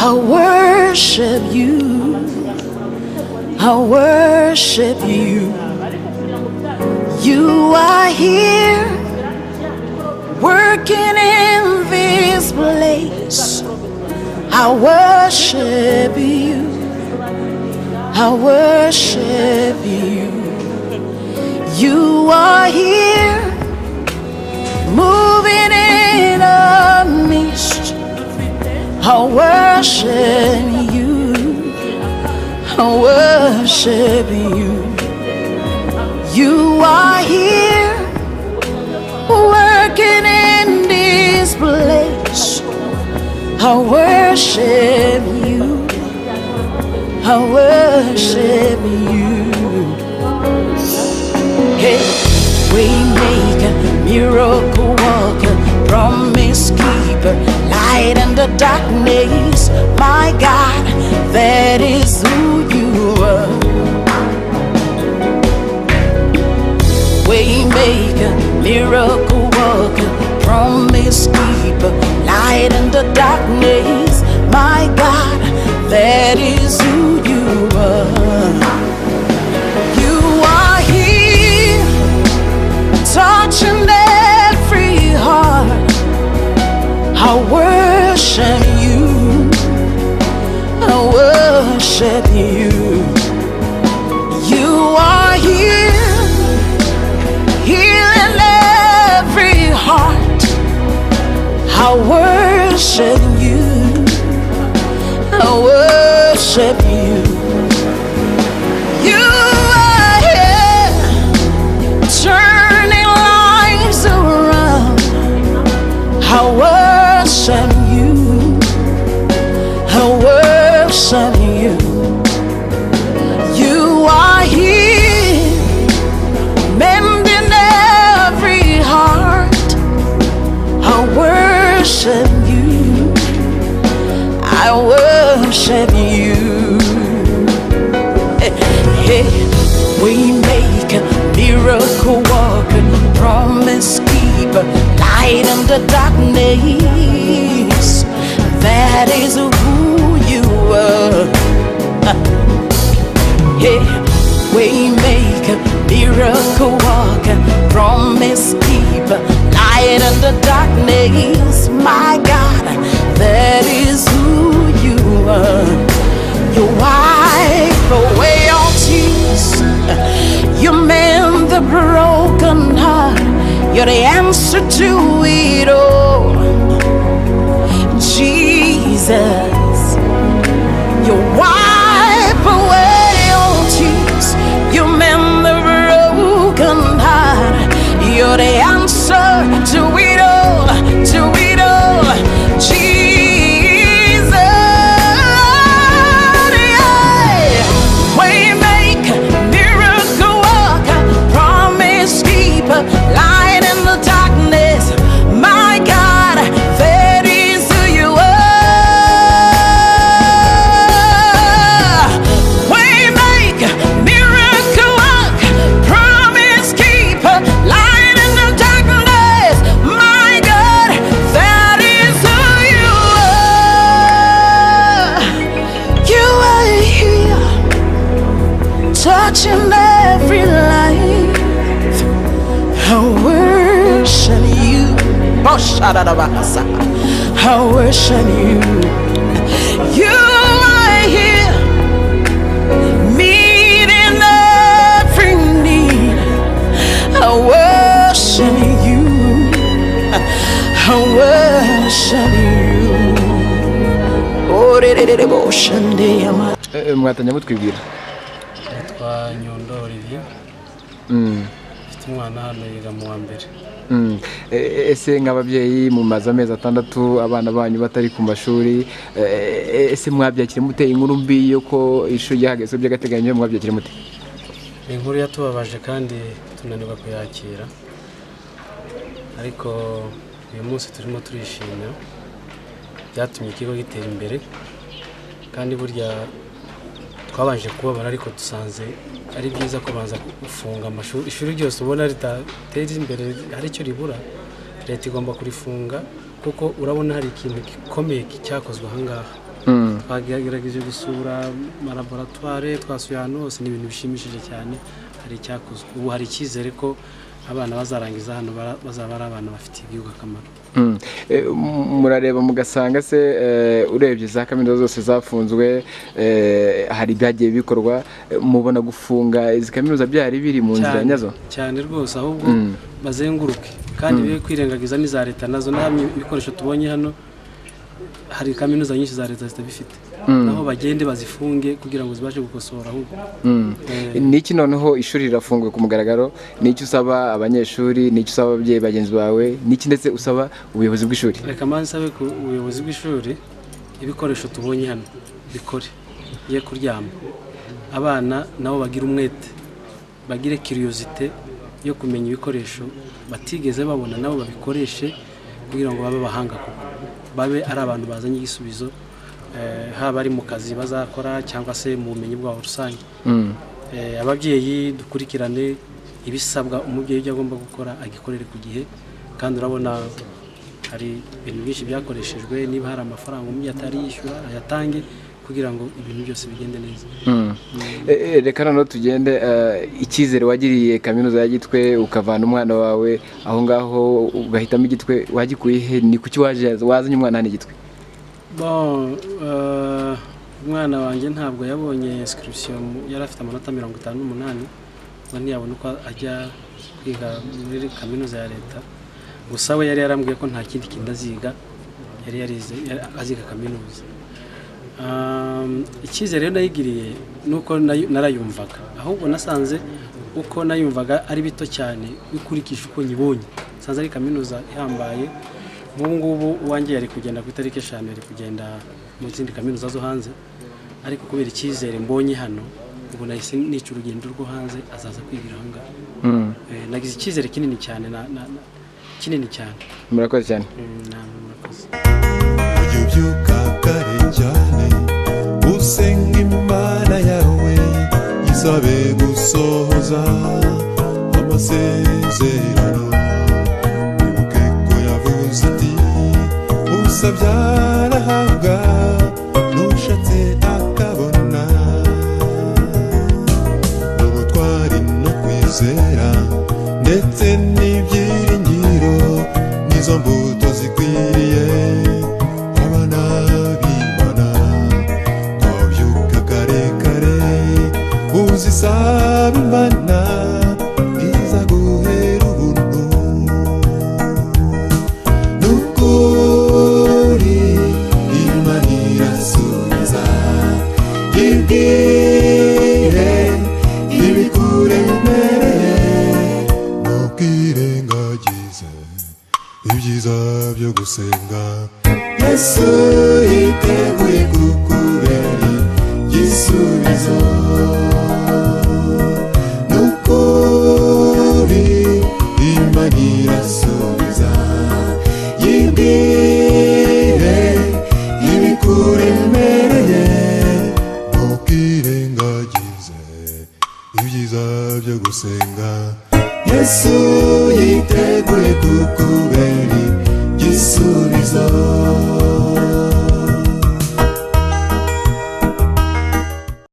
I worship you, I worship you. You are here, working in this place. I worship you, I worship you. You are here, moving in a mist. I worship you, I worship you. You are here, working in this place. I worship you, I worship you. Hey, waymaker, miracle worker, promise keeper, light in the darkness. My God, that is who you are. Waymaker, miracle worker, promise keeper, light in the darkness. My God, that is who you are. You are here, touching every heart. I worship you, I worship you. You are here, healing every heart. I worship you, I worship you. You are here, turning lives around. I worship you, I worship you. You are here, mending every heart. I worship you, I worship you. Hey, we make a miracle walker, promise keeper, light in the darkness. That is who you are. Hey, we make a miracle walker, promise keeper, light in the darkness. My God, that is who you are. You wipe away all tears, you mend the broken heart. You're the answer to it all, Jesus. You wipe away all tears, you mend the broken heart. You're the answer to it all, to it all, Jesus. Yeah. Waymaker, miracle worker, promise keeper, light in the darkness. My God, that is who you are. Waymaker, miracle worker, promise keeper, light in the darkness. My God, that is who you are. You are here, touching every life. I worship you. Oh, I worship you. You are here, meeting every need. I worship you, I worship you. Oh, mwatanya mutwibwira Nyundo Olivier. Mfite umwana hano yiga mu wa mbere. ese nk'ababyeyi mu maze amezi 6 abana banyu batari ku mashuri, ese mwabyakire mute inkuru mbi yo ko ishuri ryahagaze by'agateganyo, mwabyakire mute? Inkuru yatubabaje kandi tunanirwa kuyakira, ariko uyu munsi turimo turishimira, byatumye ikigo gitera imbere, kandi burya twabanje kubabara ariko dusanze ari byiza kubanza gufunga amashuri. Ishuri ryose ubona ritatera imbere hari icyo ribura, leta igomba kurifunga, kuko urabona hari ikintu gikomeye cyakozwe ahangaha. Twagerageje gusura amalaboratware, twasuye ahantu hose, ni ibintu bishimishije cyane, hari icyakozwe. Ubu hari icyizere ko abana bazarangiza hano bazaba ari abana bafite igihugu akamaro. Murareba mugasanga se urebye za kaminuza zose zafunzwe, hari byagiye bikorwa, mubona gufunga izi kaminuza byari biri mu nzira nyazo? Cyane rwose, ahubwo bazenguruke kandi be kwirengagiza n'iza leta nazo. Namwe ibikoresho tubonye hano, hari kaminuza nyinshi za leta zitabifite, naho bagende bazifunge kugira ngo zibashe gukosora. Ahubwo niki noneho ishuri rirafunguye ku mugaragaro, niki usaba abanyeshuri, niki usaba ababyeyi bagenzi bawe, niki ndetse usaba ubuyobozi bw'ishuri? Reka mansabe ku ubuyobozi bw'ishuri, ibikoresho tubonye hano bikore, ye kuryama, abana nabo bagira umwete, bagire curiosity yo kumenya ibikoresho batigeze babona, nabo babikoreshe kugira ngo babe bahanga, kuko babe ari abantu bazanye igisubizo, haba ari mu kazi bazakora cyangwa se mu bumenyi bwabo rusange. Ababyeyi dukurikirane ibisabwa, umubyeyi ujya agomba gukora agikorere ku gihe, kandi urabona hari ibintu byinshi byakoreshejwe. Niba hari amafaranga umubyeyi atari yishyura, ayatange kugira ngo ibintu byose bigende neza. Reka noneho tugende, icyizere wagiriye kaminuza ya Gitwe ukavana umwana wawe aho ngaho ugahitamo Gitwe, wagikuye he? Ni kuki wazanye umwana hano Gitwe? Umwana wanjye ntabwo yabonye inscription, yari afite amanota 58, ngo ntiyabona uko ajya kwiga muri kaminuza ya leta. Gusa we yari yarambwiye ko nta kindi kintu aziga, yari yarize aziga kaminuza. Icyizere rero nayigiriye nuko narayumvaga, ahubwo nasanze uko nayumvaga ari bito cyane bikurikije uko nyibonye. Sanze ari kaminuza ihambaye. Ubu ngubu uwanjye yari kugenda ku itariki 5, yari kugenda mu zindi kaminuza zo hanze, ariko kubera icyizere mbonye hano, ubu nahise nica urugendo rwo hanze azaza kwigira aha ngaha. Nagize icyizere kinini cyane, kinini cyane. Murakoze cyane. Murakoze. Ubyuka kare cyane usenga Imana yawe, isabe gusohoza amasezerano. Wibuke ko yavuze ati usabye arahabwa, n'ushatse akabona. Ubutwari no kwizera ndetse n'ibyiringiro, nizo mbuto zikwiriye abana b'Imana. Twabyuka kare kare uzisaba Imana, izaguhera ubuntu. Nukuri Imana irasubiza, ibwire ibikuremereye, ntukirengagize ibyiza byo gusenga. Yesu yiteguye kukubera igisubizo. Nukuri Imana irasubiza, yibwire ibikuremereye, ntukirengagize ibyiza byo gusenga. Yesu yiteguye kukubera igisubizo.